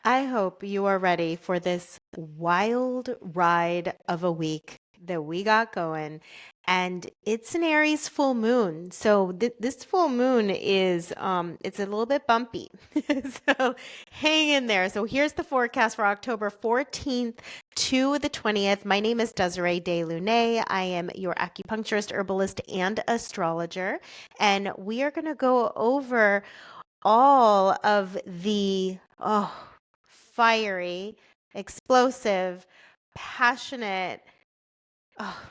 I hope you are ready for this wild ride of a week that we got going. And it's an Aries full moon. So this full moon is it's a little bit bumpy. So hang in there. So here's the forecast for October 14th to the 20th. My name is Desiree De Lune. I am your acupuncturist, herbalist, and astrologer. And we are going to go over all of the fiery, explosive, passionate,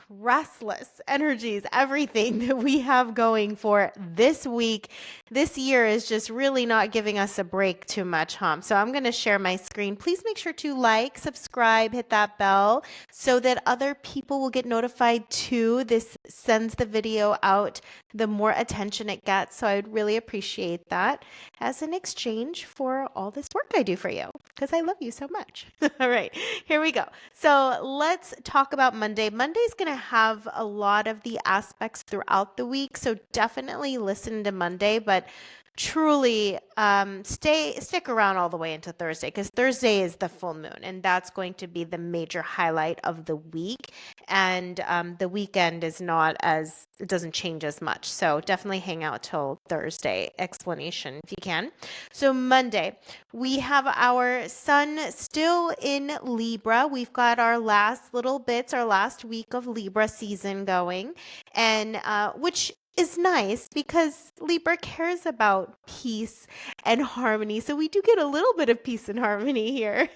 restless energies, everything that we have going for this week. This year is just really not giving us a break too much, huh? So I'm going to share my screen. Please make sure to like, subscribe, hit that bell so that other people will get notified too. This sends the video out the more attention it gets. So I would really appreciate that as an exchange for all this work I do for you because I love you so much. All right, here we go. So let's talk about Monday. Monday's going to have a lot of the aspects throughout the week. So definitely listen to Monday, but truly stick around all the way into Thursday because Thursday is the full moon and that's going to be the major highlight of the week. And the weekend is not as, it doesn't change as much. So definitely hang out till Thursday explanation if you can. So Monday, we have our sun still in Libra. We've got our last little bits, our last week of Libra season going, and which is nice because Libra cares about peace and harmony. So we do get a little bit of peace and harmony here,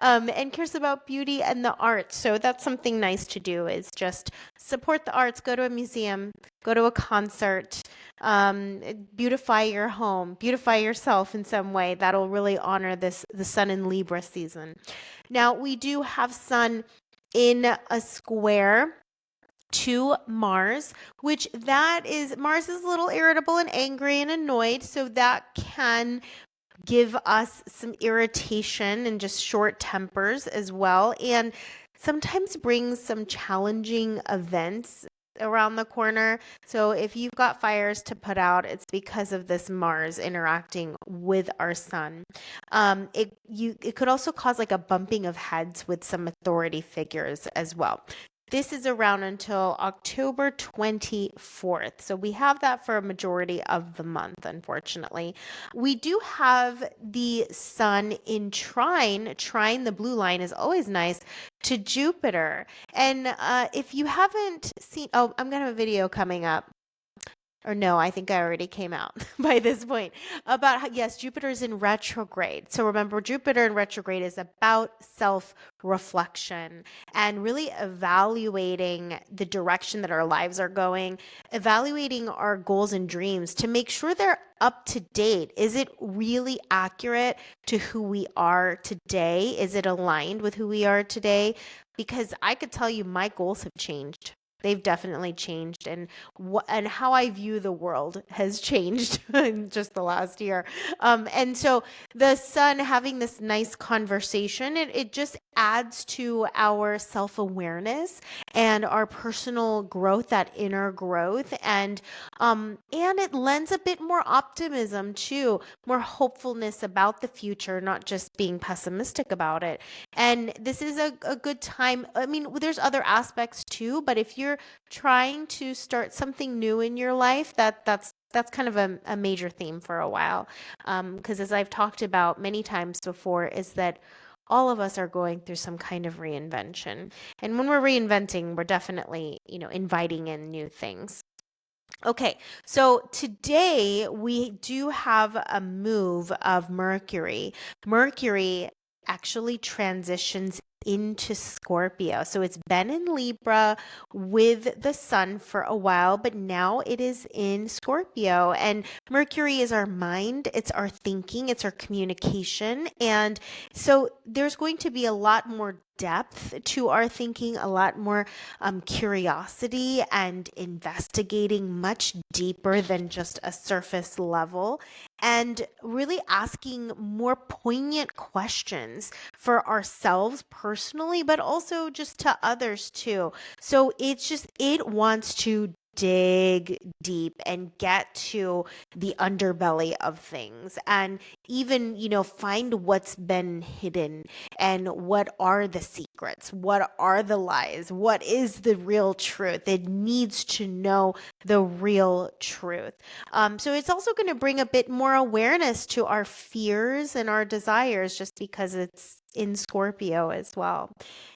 and cares about beauty and the arts. So that's something nice to do is just support the arts, go to a museum, go to a concert, beautify your home, beautify yourself in some way. That'll really honor the sun in Libra season. Now we do have sun in a square to Mars, which that is Mars is a little irritable and angry and annoyed, so that can give us some irritation and just short tempers as well, and sometimes brings some challenging events around the corner. So if you've got fires to put out, it's because of this Mars interacting with our sun. It could also cause like a bumping of heads with some authority figures as well. This is around until October 24th. So we have that for a majority of the month, unfortunately. We do have the sun in trine. Trine, the blue line, is always nice to Jupiter. And if you haven't seen, oh, I'm going to have a video coming up. Or no, I think I already came out by this point about how, yes, Jupiter's in retrograde. So remember, Jupiter in retrograde is about self-reflection and really evaluating the direction that our lives are going, evaluating our goals and dreams to make sure they're up to date. Is it really accurate to who we are today? Is it aligned with who we are today? Because I could tell you my goals have changed. They've definitely changed, and how I view the world has changed in just the last year. And so the sun having this nice conversation, it just adds to our self-awareness and our personal growth, that inner growth, and it lends a bit more optimism too, more hopefulness about the future, not just being pessimistic about it. And this is a good time. I mean, there's other aspects too, but if you're trying to start something new in your life, that's kind of a major theme for a while. Because as I've talked about many times before, is that all of us are going through some kind of reinvention. And when we're reinventing, we're definitely, inviting in new things. Okay, so today we do have a move of Mercury. Mercury actually transitions into Scorpio. So it's been in Libra with the sun for a while, but now it is in Scorpio. And Mercury is our mind, it's our thinking, it's our communication. And so there's going to be a lot more depth to our thinking, a lot more curiosity and investigating much deeper than just a surface level, and really asking more poignant questions for ourselves personally, but also just to others too. So it wants to dig deep and get to the underbelly of things, and even, find what's been hidden, and what are the secrets, what are the lies, what is the real truth. It needs to know the real truth. So it's also going to bring a bit more awareness to our fears and our desires, just because it's in Scorpio as well.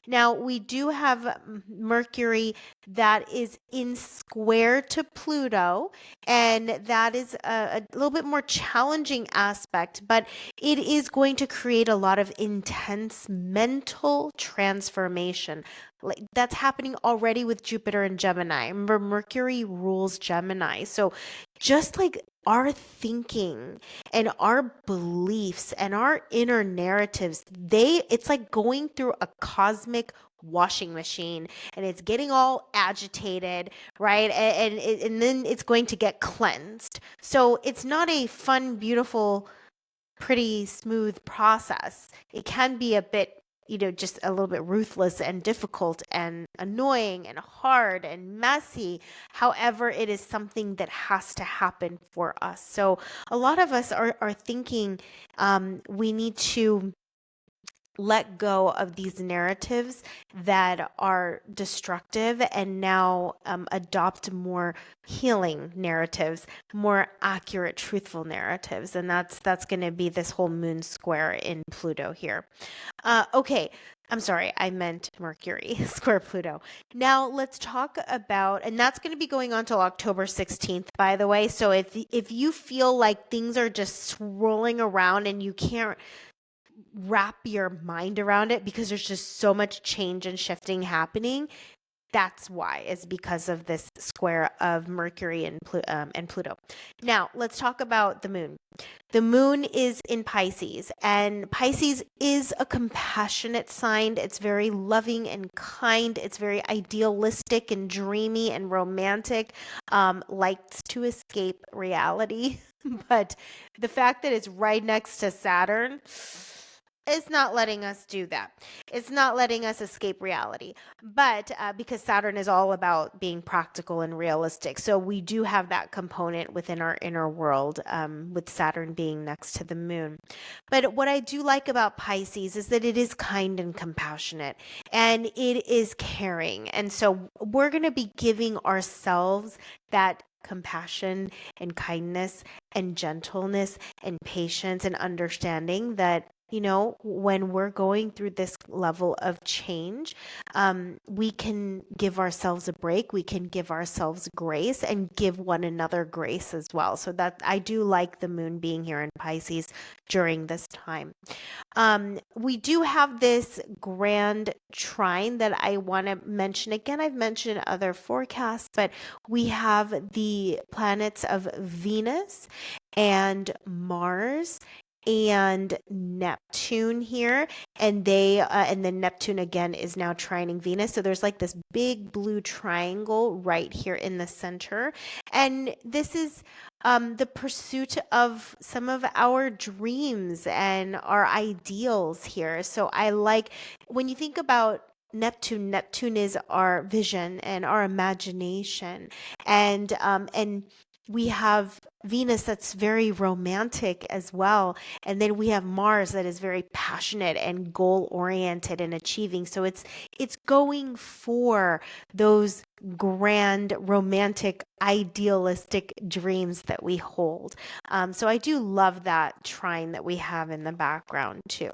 Now, we do have Mercury that is in square to Pluto, and that is a little bit more challenging aspect, but it is going to create a lot of intense mental transformation. Like, that's happening already with Jupiter and Gemini. Remember, Mercury rules Gemini. So just like our thinking and our beliefs and our inner narratives, it's like going through a cosmic washing machine, and it's getting all agitated, right? And then it's going to get cleansed. So it's not a fun, beautiful, pretty smooth process. It can be a bit, just a little bit ruthless and difficult and annoying and hard and messy. However, it is something that has to happen for us. So a lot of us are thinking we need to let go of these narratives that are destructive, and now adopt more healing narratives, more accurate, truthful narratives. And that's going to be this whole moon square in Pluto here. Okay. I'm sorry, I meant Mercury, square Pluto. Now let's talk about, and that's going to be going on till October 16th, by the way. So if you feel like things are just swirling around and you can't wrap your mind around it because there's just so much change and shifting happening, that's why, is because of this square of Mercury and Pluto. Now, let's talk about the moon. The moon is in Pisces, and Pisces is a compassionate sign. It's very loving and kind. It's very idealistic and dreamy and romantic, likes to escape reality. But the fact that it's right next to Saturn, it's not letting us do that. It's not letting us escape reality. But because Saturn is all about being practical and realistic. So we do have that component within our inner world, with Saturn being next to the moon. But what I do like about Pisces is that it is kind and compassionate, and it is caring. And so we're going to be giving ourselves that compassion and kindness and gentleness and patience and understanding that, when we're going through this level of change, we can give ourselves a break. We can give ourselves grace and give one another grace as well. So that I do like the moon being here in Pisces during this time. We do have this grand trine that I want to mention. Again, I've mentioned other forecasts, but we have the planets of Venus and Mars and Neptune here, and and then Neptune again is now trining Venus. So there's like this big blue triangle right here in the center, and this is the pursuit of some of our dreams and our ideals here. So I like, when you think about Neptune is our vision and our imagination, and we have Venus that's very romantic as well. And then we have Mars that is very passionate and goal oriented and achieving. So it's going for those grand, romantic, idealistic dreams that we hold. So I do love that trine that we have in the background too.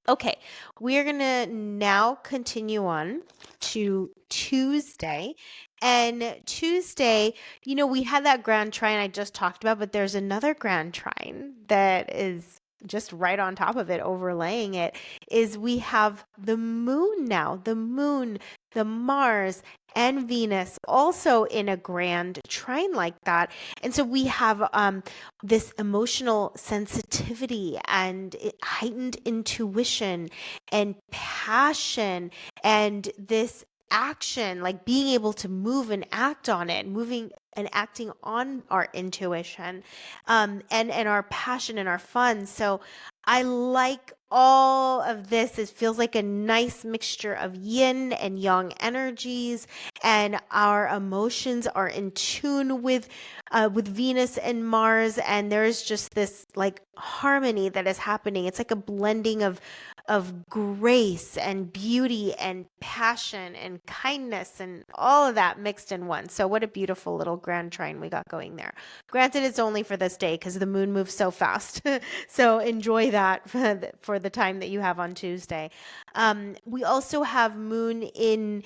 Okay, we're going to now continue on to Tuesday. And Tuesday, we had that grand trine I just talked about, but there's another grand trine that is just right on top of it, overlaying it, is we have the moon now, the Mars, and Venus also in a grand trine like that. And so we have this emotional sensitivity and heightened intuition and passion, and this action, like being able to move and act on it, moving and acting on our intuition, and our passion and our fun. So I like all of this. It feels like a nice mixture of yin and yang energies, and our emotions are in tune with Venus and Mars, and there's just this like harmony that is happening. It's like a blending of grace and beauty and passion and kindness and all of that mixed in one. So what a beautiful little grand trine we got going there. Granted, it's only for this day because the moon moves so fast. So enjoy that for the time that you have on Tuesday. We also have moon in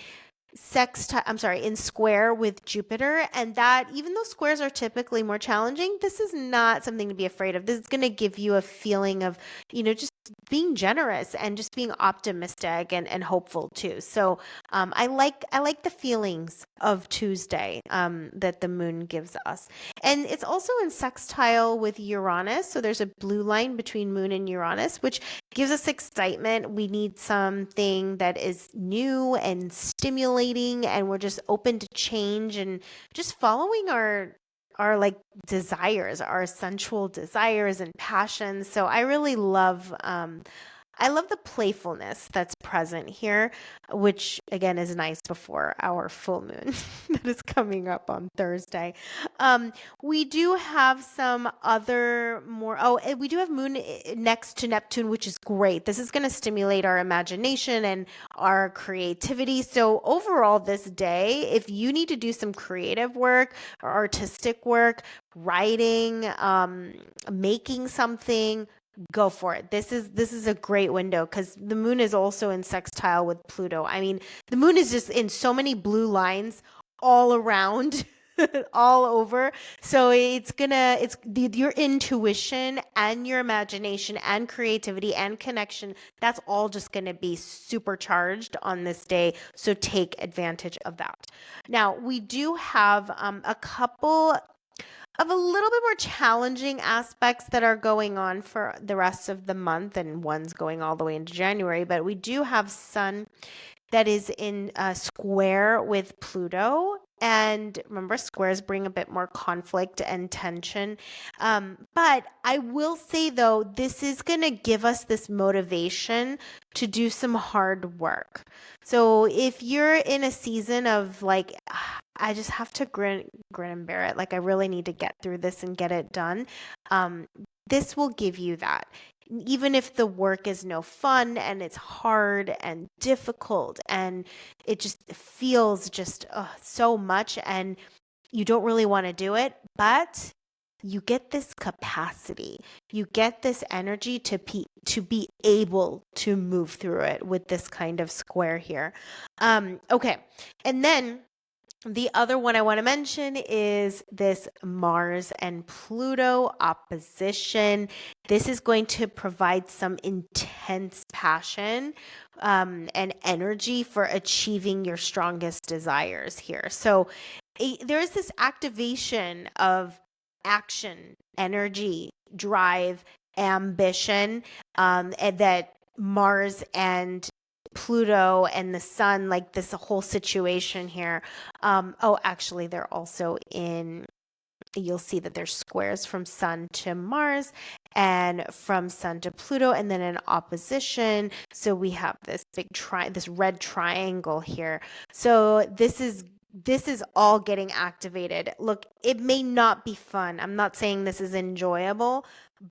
in square with Jupiter. And that, even though squares are typically more challenging, this is not something to be afraid of. This is going to give you a feeling of, just being generous and just being optimistic and hopeful too. So I like the feelings of Tuesday that the moon gives us. And it's also in sextile with Uranus. So there's a blue line between moon and Uranus, which gives us excitement. We need something that is new and stimulating, and we're just open to change and just following our like desires, our sensual desires and passions. So I love the playfulness that's present here, which again is nice before our full moon that is coming up on Thursday. We do have some other more, and we do have moon next to Neptune, which is great. This is going to stimulate our imagination and our creativity. So overall this day, if you need to do some creative work or artistic work, writing, making something, go for it. This is a great window because the moon is also in sextile with Pluto. I mean, the moon is just in so many blue lines all around, all over. So your intuition and your imagination and creativity and connection. That's all just gonna be supercharged on this day. So take advantage of that. Now we do have a couple of a little bit more challenging aspects that are going on for the rest of the month, and one's going all the way into January. But we do have Sun that is in a square with Pluto. And remember, squares bring a bit more conflict and tension. But I will say, though, this is going to give us this motivation to do some hard work. So if you're in a season of like, I just have to grin and bear it, like I really need to get through this and get it done, this will give you that. Even if the work is no fun and it's hard and difficult and it just feels just so much and you don't really want to do it, but you get this capacity, you get this energy to be able to move through it with this kind of square here. Okay, and then the other one I want to mention is this Mars and Pluto opposition. This is going to provide some intense passion and energy for achieving your strongest desires here. So there is this activation of action, energy, drive, ambition, and that Mars and Pluto and the sun, like this whole situation here. Actually, they're also you'll see that there's squares from sun to Mars and from sun to Pluto, and then an opposition. So we have this this red triangle here. So this is all getting activated. Look, it may not be fun. I'm not saying this is enjoyable,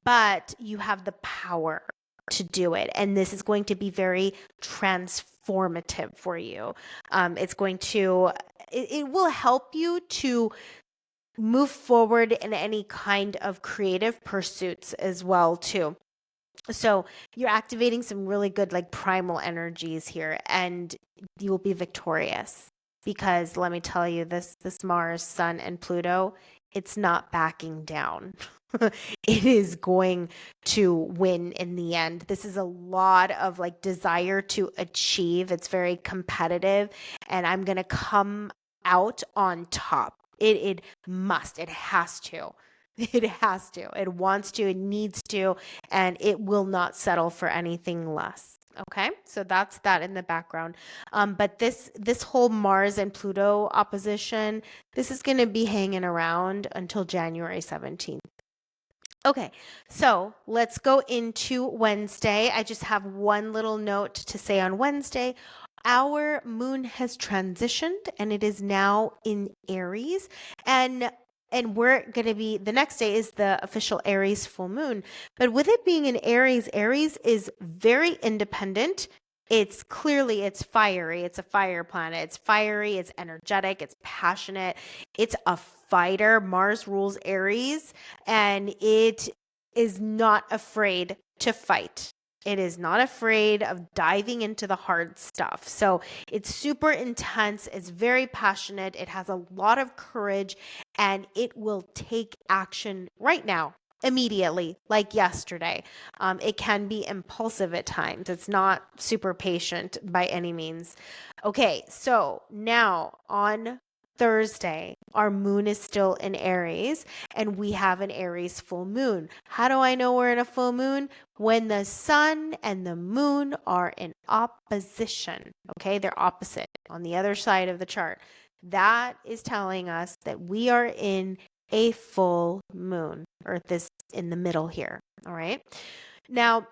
but you have the power to do it. And this is going to be very transformative for you. It will help you to move forward in any kind of creative pursuits as well, too. So you're activating some really good, like primal energies here, and you will be victorious. Because let me tell you, this Mars, Sun, and Pluto, it's not backing down. It is going to win in the end. This is a lot of like desire to achieve. It's very competitive, and I'm going to come out on top. It must, it has to. It has to. It wants to, it needs to, and it will not settle for anything less. Okay, so that's that in the background. But this whole Mars and Pluto opposition, this is going to be hanging around until January 17th. Okay, so let's go into Wednesday. I just have one little note to say on Wednesday. Our moon has transitioned and it is now in Aries. And we're going to be, the next day is the official Aries full moon. But with it being in Aries, Aries is very independent. It's fiery. It's a fire planet. It's fiery, it's energetic, it's passionate, it's a fighter. Mars rules Aries, and it is not afraid to fight. It is not afraid of diving into the hard stuff. So it's super intense. It's very passionate. It has a lot of courage and it will take action right now, immediately, like yesterday. It can be impulsive at times. It's not super patient by any means. Okay, so now on Thursday, our moon is still in Aries and we have an Aries full moon. How do I know we're in a full moon? When the sun and the moon are in opposition. Okay, they're opposite on the other side of the chart. That is telling us that we are in a full moon. Earth is in the middle here. All right. Now,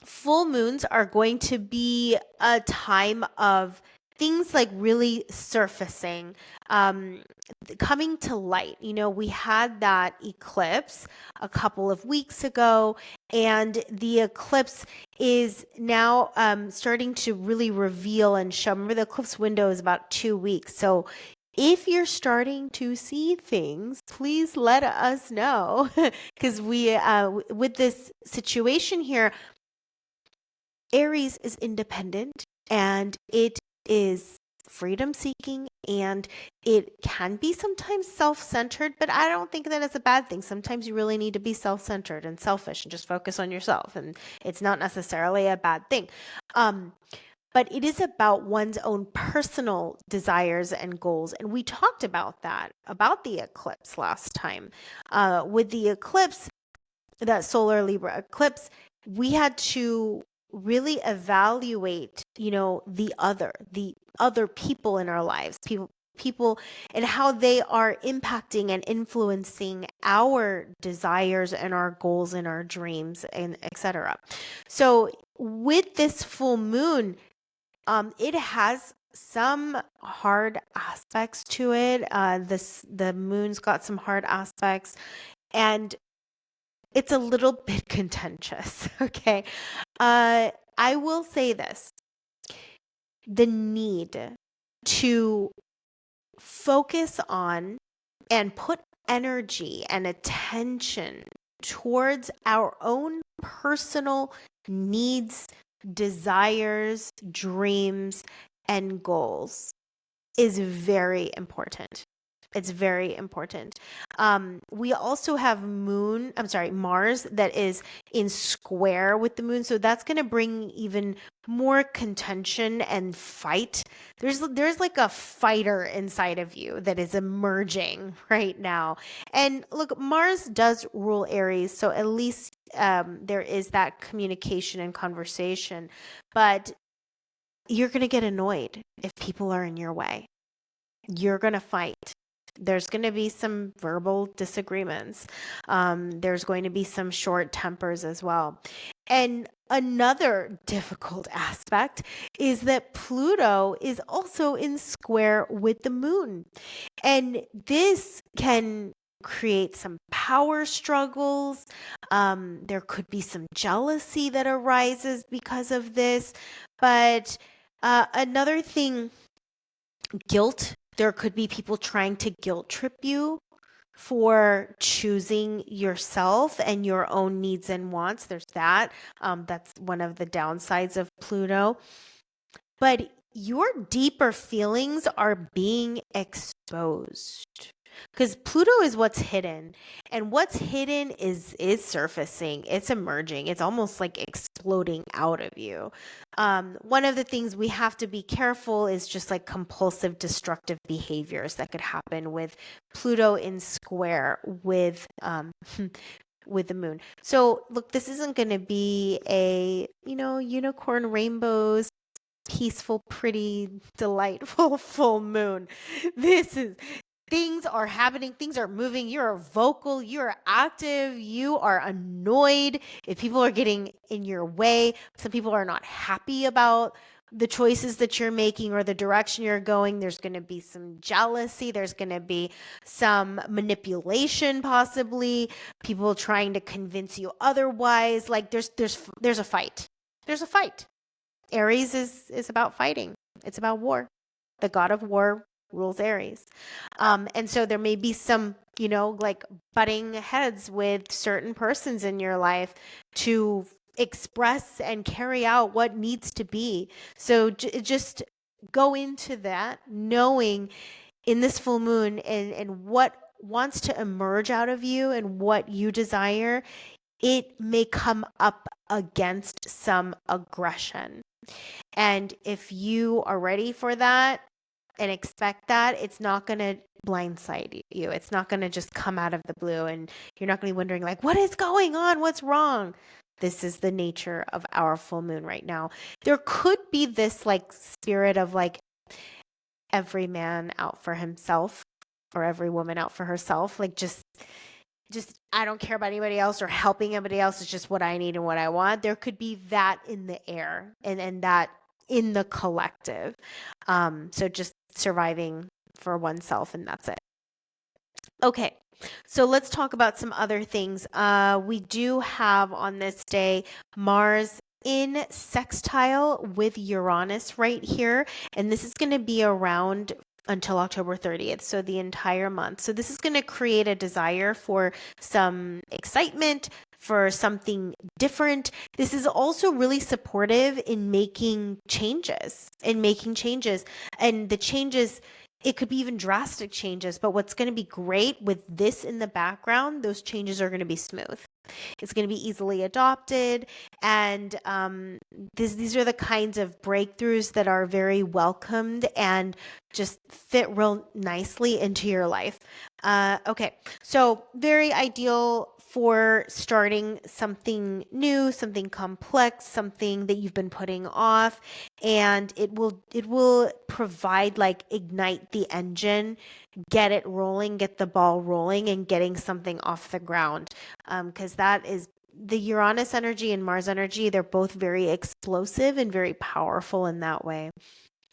full moons are going to be a time of things like really surfacing, coming to light. We had that eclipse a couple of weeks ago, and the eclipse is now starting to really reveal and show. Remember, the eclipse window is about 2 weeks. So if you're starting to see things, please let us know because with this situation here, Aries is independent and it is freedom seeking and it can be sometimes self-centered, but I don't think that is a bad thing. Sometimes you really need to be self-centered and selfish and just focus on yourself, and it's not necessarily a bad thing. But it is about one's own personal desires and goals. And we talked about that, about the eclipse last time. With the eclipse, that solar Libra eclipse, we had to really evaluate, the other people in our lives, people and how they are impacting and influencing our desires and our goals and our dreams and etc. So with this full moon, it has some hard aspects to it. The moon's got some hard aspects, and it's a little bit contentious. Okay. I will say this: the need to focus on and put energy and attention towards our own personal needs, desires, dreams, and goals is very important. It's very important. We also have Mars that is in square with the moon. So that's going to bring even more contention and fight. There's like a fighter inside of you that is emerging right now. And look, Mars does rule Aries. So at least there is that communication and conversation. But you're going to get annoyed if people are in your way. You're going to fight. There's going to be some verbal disagreements. There's going to be some short tempers as well. And another difficult aspect is that Pluto is also in square with the moon. And this can create some power struggles. There could be some jealousy that arises because of this. But another thing, guilt. There could be people trying to guilt trip you for choosing yourself and your own needs and wants. There's that. That's one of the downsides of Pluto. But your deeper feelings are being exposed because Pluto is what's hidden, and what's hidden is surfacing. It's emerging. It's almost like exploding out of you. One of the things we have to be careful is just like compulsive destructive behaviors that could happen with Pluto in square with with the moon. So look, this isn't going to be a unicorn rainbows, peaceful, pretty, delightful full moon. This is things are happening, things are moving, you're vocal, you're active, you are annoyed if people are getting in your way. Some people are not happy about the choices that you're making or the direction you're going. There's going to be some jealousy, there's going to be some manipulation, possibly people trying to convince you otherwise. Like there's a fight. There's a fight. Aries is about fighting. It's about war. The god of war rules Aries. And so there may be some, like butting heads with certain persons in your life to express and carry out what needs to be. So just go into that knowing in this full moon and what wants to emerge out of you and what you desire, it may come up against some aggression. And if you are ready for that and expect that, it's not going to blindside you. It's not going to just come out of the blue and you're not going to be wondering like, what is going on? What's wrong? This is the nature of our full moon right now. There could be this like spirit of like every man out for himself or every woman out for herself. Like just I don't care about anybody else or helping anybody else. It's just what I need and what I want. There could be that in the air and that in the collective. So just surviving for oneself and that's it. Okay, so let's talk about some other things. We do have on this day Mars in sextile with Uranus right here, and this is going to be around until October 30th, so the entire month. So this is going to create a desire for some excitement, for something different. This is also really supportive in making changes, and the changes, it could be even drastic changes, but what's going to be great with this in the background, those changes are going to be smooth. It's going to be easily adopted, and these are the kinds of breakthroughs that are very welcomed and just fit real nicely into your life. Okay, so very ideal for starting something new, something complex, something that you've been putting off, and it will provide, like, ignite the engine, get it rolling, get the ball rolling, and getting something off the ground, because that is the Uranus energy and Mars energy. They're both very explosive and very powerful in that way.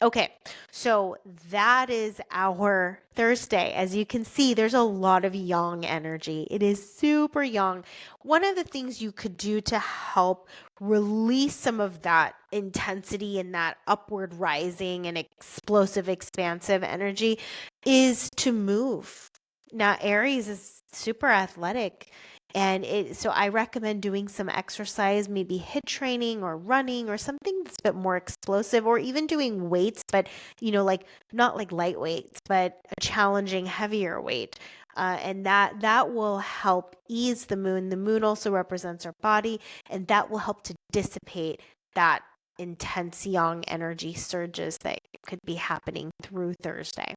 Okay, so that is our Thursday. As you can see, there's a lot of yang energy. It is super yang. One of the things you could do to help release some of that intensity and that upward rising and explosive, expansive energy is to move. Now, Aries is super athletic. And so I recommend doing some exercise, maybe HIIT training or running or something that's a bit more explosive, or even doing weights, but like not like light weights, but a challenging, heavier weight. And that will help ease the moon. The moon also represents our body, and that will help to dissipate that intense yang energy surges that could be happening through Thursday.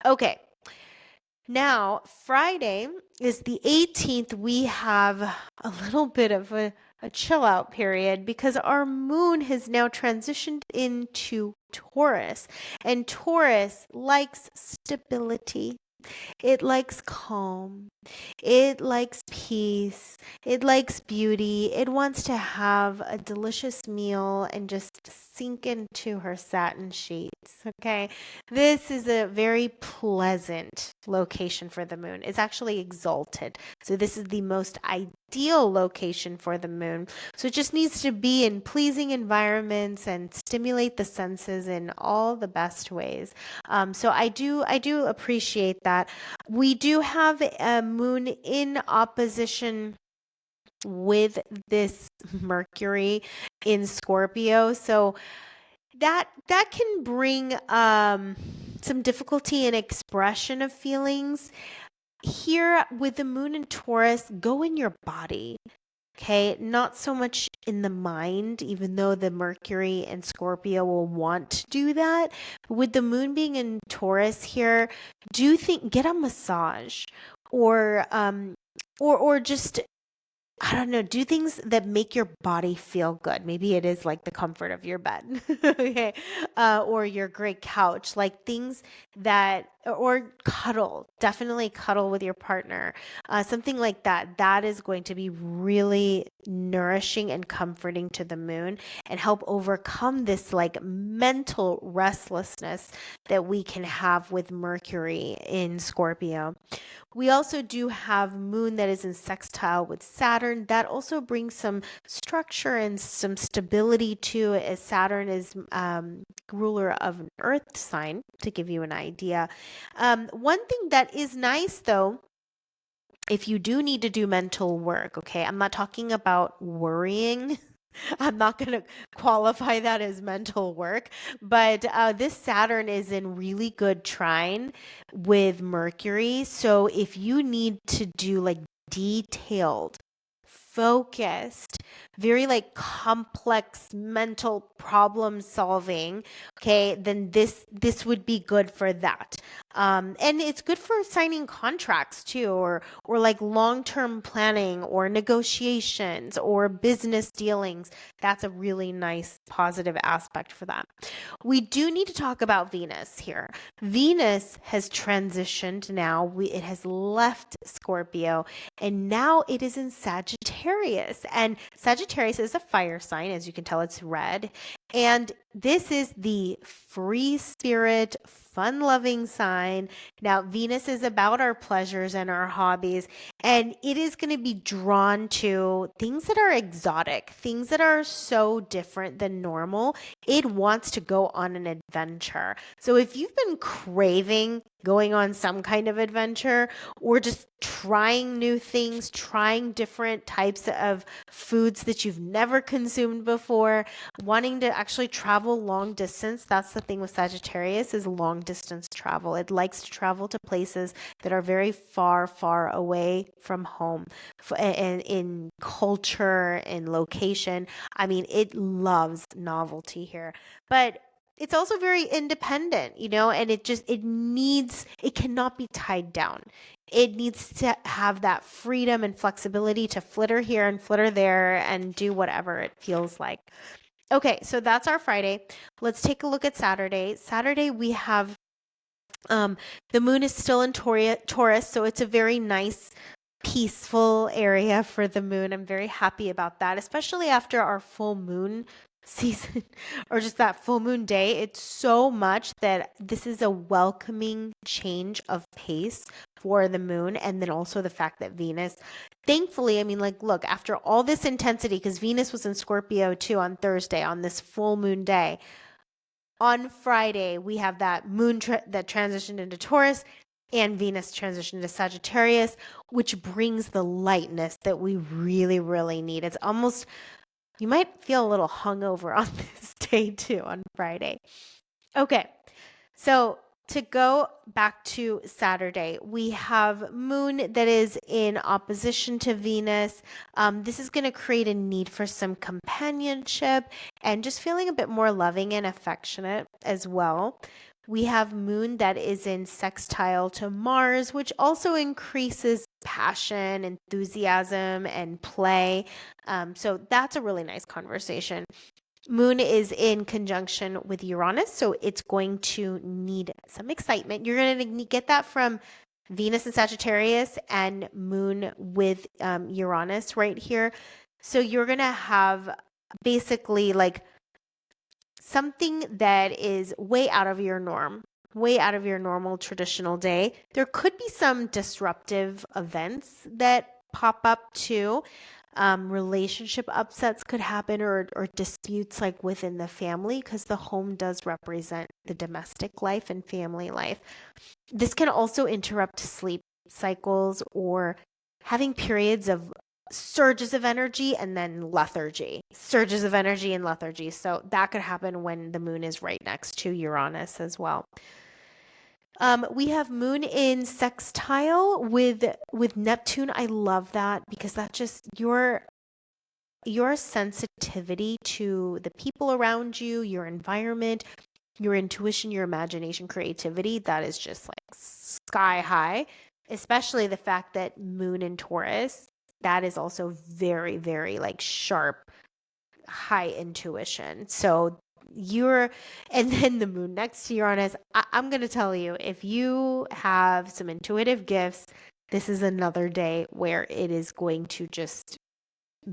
Okay. Now, Friday is the 18th. We have a little bit of a chill out period because our moon has now transitioned into Taurus, and Taurus likes stability. It likes calm. It likes peace. It likes beauty. It wants to have a delicious meal and just sink into her satin sheets. Okay. This is a very pleasant location for the moon. It's actually exalted. So this is the most ideal location for the moon. So it just needs to be in pleasing environments and stimulate the senses in all the best ways. So I do appreciate that. We do have a moon in opposition with this Mercury in Scorpio. So that can bring some difficulty in expression of feelings. Here with the moon in Taurus, go in your body. Okay, not so much in the mind, even though the Mercury and Scorpio will want to do that. With the moon being in Taurus here, get a massage or just, I don't know, do things that make your body feel good. Maybe it is like the comfort of your bed, okay, or your great couch, like things that or cuddle, definitely cuddle with your partner, something like that. That is going to be really nourishing and comforting to the moon and help overcome this like mental restlessness that we can have with Mercury in Scorpio. We also do have moon that is in sextile with Saturn. That also brings some structure and some stability to it, as Saturn is ruler of an earth sign, to give you an idea. One thing that is nice though, if you do need to do mental work, okay, I'm not talking about worrying. I'm not going to qualify that as mental work, but this Saturn is in really good trine with Mercury. So if you need to do like detailed, focused, very like complex mental problem solving, okay, then this would be good for that. And it's good for signing contracts too, or like long-term planning or negotiations or business dealings. That's a really nice positive aspect for that. We do need to talk about Venus here. Venus has transitioned now. It has left Scorpio and now it is in Sagittarius. And Sagittarius is a fire sign. As you can tell, it's red. And this is the free spirit, fun loving sign. Now, Venus is about our pleasures and our hobbies, and it is going to be drawn to things that are exotic, things that are so different than normal. It wants to go on an adventure. So if you've been craving going on some kind of adventure or just trying new things, trying different types of foods that you've never consumed before, wanting to actually travel long distance. That's the thing with Sagittarius, is long distance travel. It likes to travel to places that are very far, far away from home, and in culture and location. I mean, it loves novelty here, but it's also very independent, and it cannot be tied down. It needs to have that freedom and flexibility to flitter here and flitter there and do whatever it feels like. Okay, so that's our Friday. Let's take a look at Saturday. Saturday, we have the moon is still in Taurus, so it's a very nice, peaceful area for the moon. I'm very happy about that, especially after our full moon season or just that full moon day. It's so much that this is a welcoming change of pace for the moon. And then also the fact that Venus, thankfully, I mean, like, look, after all this intensity, because Venus was in Scorpio too on Thursday on this full moon day. On Friday, we have that moon that transitioned into Taurus and Venus transitioned to Sagittarius, which brings the lightness that we really, really need. It's almost, you might feel a little hungover on this day too, on Friday. Okay, so to go back to Saturday, we have moon that is in opposition to Venus. This is going to create a need for some companionship and just feeling a bit more loving and affectionate as well. We have moon that is in sextile to Mars, which also increases passion, enthusiasm, and play. So that's a really nice conversation. Moon is in conjunction with Uranus, so it's going to need some excitement. You're going to get that from Venus and Sagittarius and Moon with Uranus right here. So you're going to have basically like something that is way out of your norm, way out of your normal traditional day. There could be some disruptive events that pop up too. Relationship upsets could happen, or disputes like within the family, because the home does represent the domestic life and family life. This can also interrupt sleep cycles or having periods of surges of energy and then lethargy, surges of energy and lethargy. So that could happen when the moon is right next to Uranus as well. We have moon in sextile with Neptune. I love that because that's just your sensitivity to the people around you, your environment, your intuition, your imagination, creativity. That is just like sky high, especially the fact that moon in Taurus, that is also very, very like sharp, high intuition. So and then the moon next to Uranus. I'm going to tell you, if you have some intuitive gifts, this is another day where it is going to just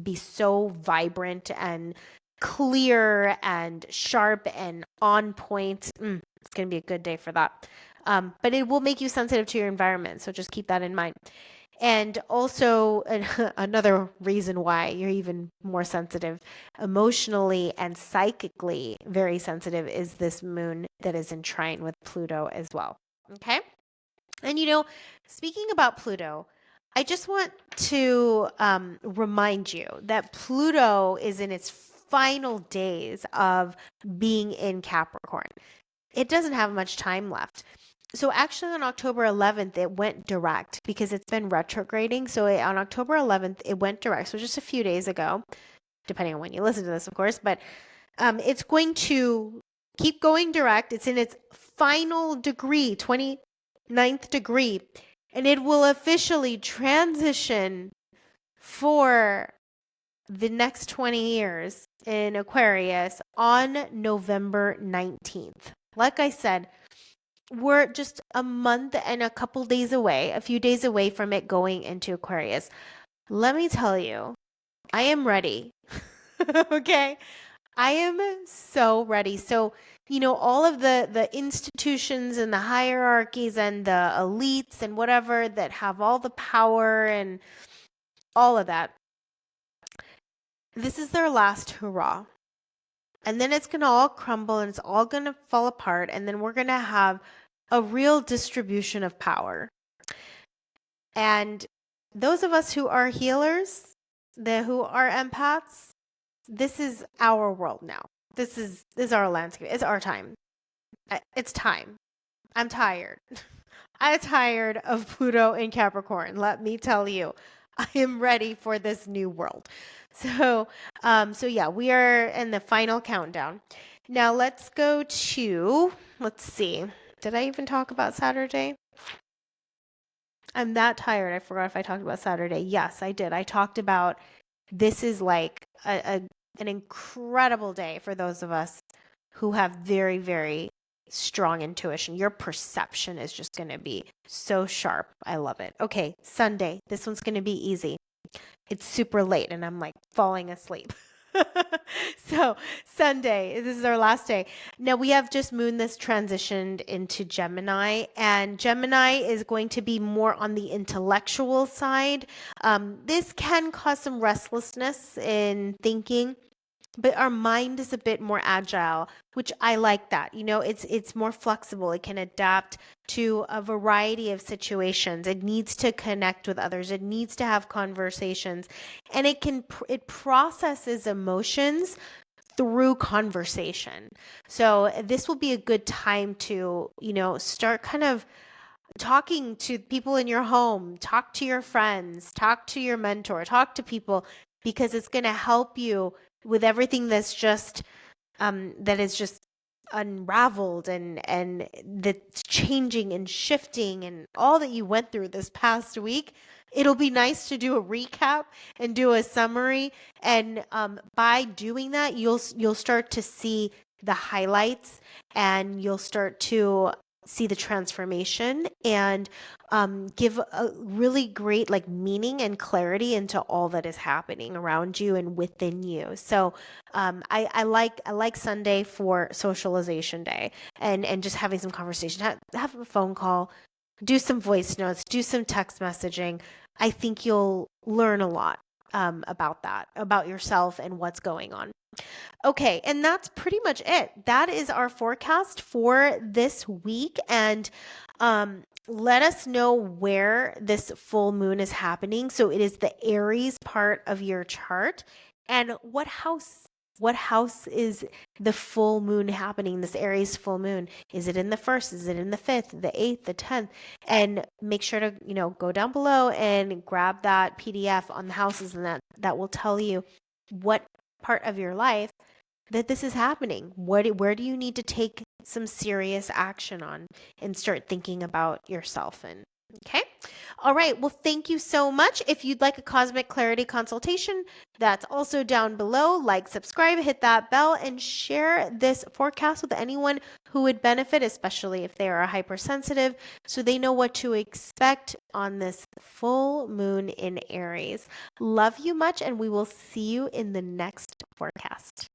be so vibrant and clear and sharp and on point. It's going to be a good day for that. But it will make you sensitive to your environment. So just keep that in mind. And also, another reason why you're even more sensitive emotionally and psychically, very sensitive, is this moon that is in trine with Pluto as well. Okay. And speaking about Pluto, I just want to remind you that Pluto is in its final days of being in Capricorn. It doesn't have much time left. So actually on October 11th, it went direct because it's been retrograding. So on October 11th, it went direct. So just a few days ago, depending on when you listen to this, of course, but it's going to keep going direct. It's in its final degree, 29th degree, and it will officially transition for the next 20 years in Aquarius on November 19th. Like I said, we're just a month and a couple days away, a few days away from it going into Aquarius. Let me tell you, I am ready. Okay? I am so ready. So, all of the institutions and the hierarchies and the elites and whatever that have all the power and all of that, this is their last hurrah. And then it's going to all crumble and it's all going to fall apart. And then we're going to have a real distribution of power. And those of us who are healers, who are empaths, this is our world now. This is our landscape. It's our time. It's time. I'm tired. I'm tired of Pluto in Capricorn. Let me tell you, I am ready for this new world. So yeah, we are in the final countdown. Now let's go to, let's see. Did I even talk about Saturday? I'm that tired. I forgot if I talked about Saturday. Yes, I did. I talked about this is like an incredible day for those of us who have very, very strong intuition. Your perception is just going to be so sharp. I love it. Okay, Sunday. This one's going to be easy. It's super late and I'm like falling asleep. So Sunday, this is our last day. Now we have just moon that's transitioned into Gemini, and Gemini is going to be more on the intellectual side. This can cause some restlessness in thinking, but our mind is a bit more agile, which I like that. It's more flexible. It can adapt to a variety of situations. It needs to connect with others. It needs to have conversations, and it processes emotions through conversation. So this will be a good time to, start kind of talking to people in your home, talk to your friends, talk to your mentor, talk to people, because it's going to help you with everything that's just that is just unraveled and that's changing and shifting and all that you went through this past week. It'll be nice to do a recap and do a summary, and by doing that, you'll start to see the highlights and you'll start to see the transformation and give a really great meaning and clarity into all that is happening around you and within you. So I like Sunday for socialization day and just having some conversation. Have a phone call, do some voice notes, do some text messaging. I think you'll learn a lot about that, about yourself and what's going on. Okay, and that's pretty much it. That is our forecast for this week. And let us know where this full moon is happening. So it is the Aries part of your chart. And what house is the full moon happening, this Aries full moon? Is it in the first? Is it in the fifth, the eighth, the 10th? And make sure to, go down below and grab that PDF on the houses, and that will tell you what part of your life that this is happening. Where do you need to take some serious action on and start thinking about yourself and Okay. All right. Well, thank you so much. If you'd like a cosmic clarity consultation, that's also down below. Like, subscribe, hit that bell, and share this forecast with anyone who would benefit, especially if they are hypersensitive, so they know what to expect on this full moon in Aries. Love you much, and we will see you in the next forecast.